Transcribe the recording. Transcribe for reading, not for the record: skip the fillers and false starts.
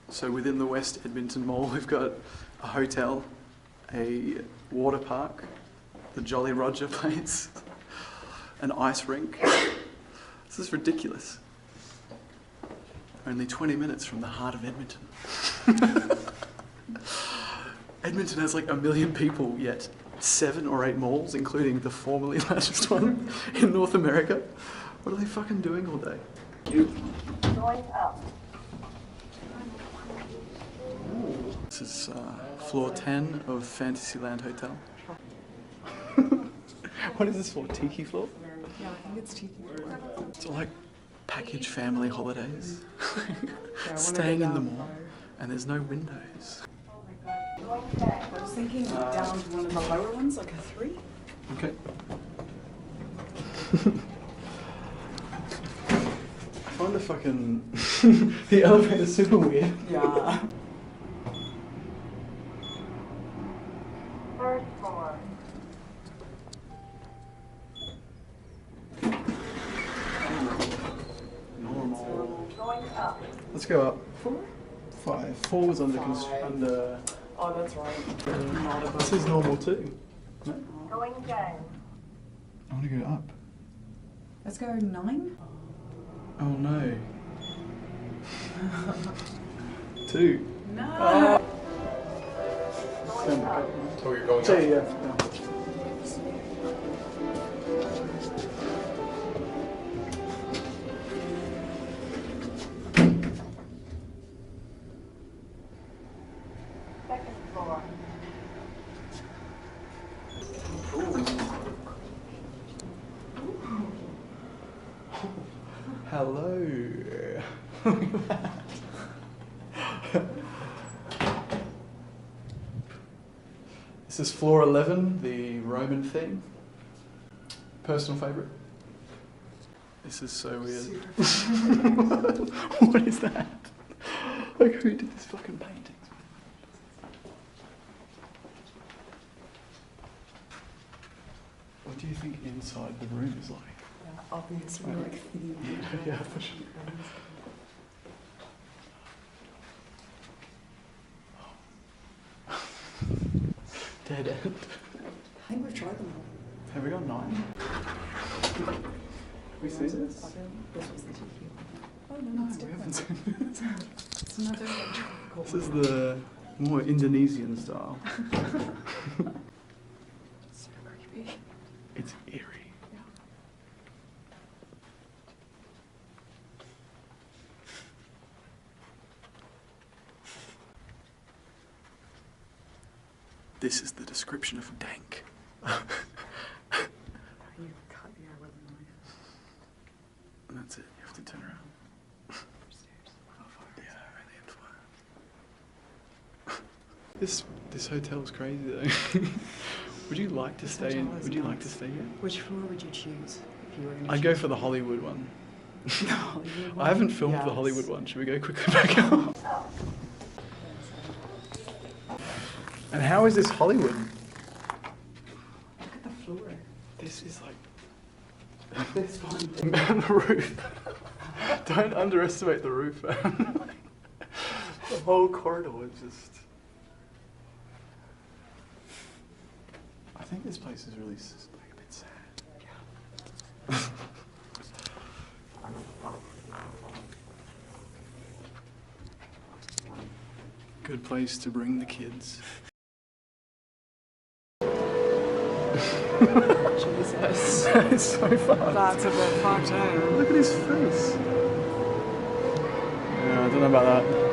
So within the West Edmonton Mall, we've got a hotel, a water park, the Jolly Roger place, an ice rink. This is ridiculous. Only 20 minutes from the heart of Edmonton. Edmonton has like 1 million people, yet 7 or 8 malls, including the formerly largest one in North America. What are they fucking doing all day? Going up. This is floor 10 of FantasyLand Hotel. What is this for? Tiki floor? Yeah, I think it's tiki floor. It's like package family holidays. Yeah, Staying in the mall, and there's no windows. I was thinking down to one of the lower ones, like a 3. Okay. I find the fucking the elevator super weird. Yeah. First floor. Normal. Going up. Let's go up. 4? 5. 4 was under under. Oh, that's right. Not above. This is normal too. No? Going down. I want to go up. Let's go 9. Oh no. 2. No. Going up. Oh, you're going up? Yeah. Second floor. Hello. This is floor 11, the Roman theme. Personal favourite. This is so weird. What is that? Like, who did this fucking painting? What do you think inside the room is like? Yeah, obviously, like theme. Yeah, for sure. Dead end. I think we've tried them all. Have we got 9? Have we seen this? This was the tiki one. Oh no, No, it's we haven't different. seen this. It's another like, tropical This is one. the more Indonesian style. So creepy. It's eerie. Yeah. This is the description of dank. You cut the air with a knife. And that's it, you have to turn around. Upstairs. Yeah, right. This hotel is crazy though. Would you like to This stay in? hotel is Would you like to nice. stay here? Which floor would you choose if you were going to I'd go for the Hollywood one. Hollywood I haven't one? filmed the Yes. Hollywood one. Should we go quickly back up? And how is this Hollywood? Look at the floor. This is like This one. man, the roof. Don't underestimate the roof. The whole corridor is just. I think this place is really like a bit sad. Good place to bring the kids. Jesus. That is so fun. That's a bit fucked out. Look at his face. Yeah, I don't know about that.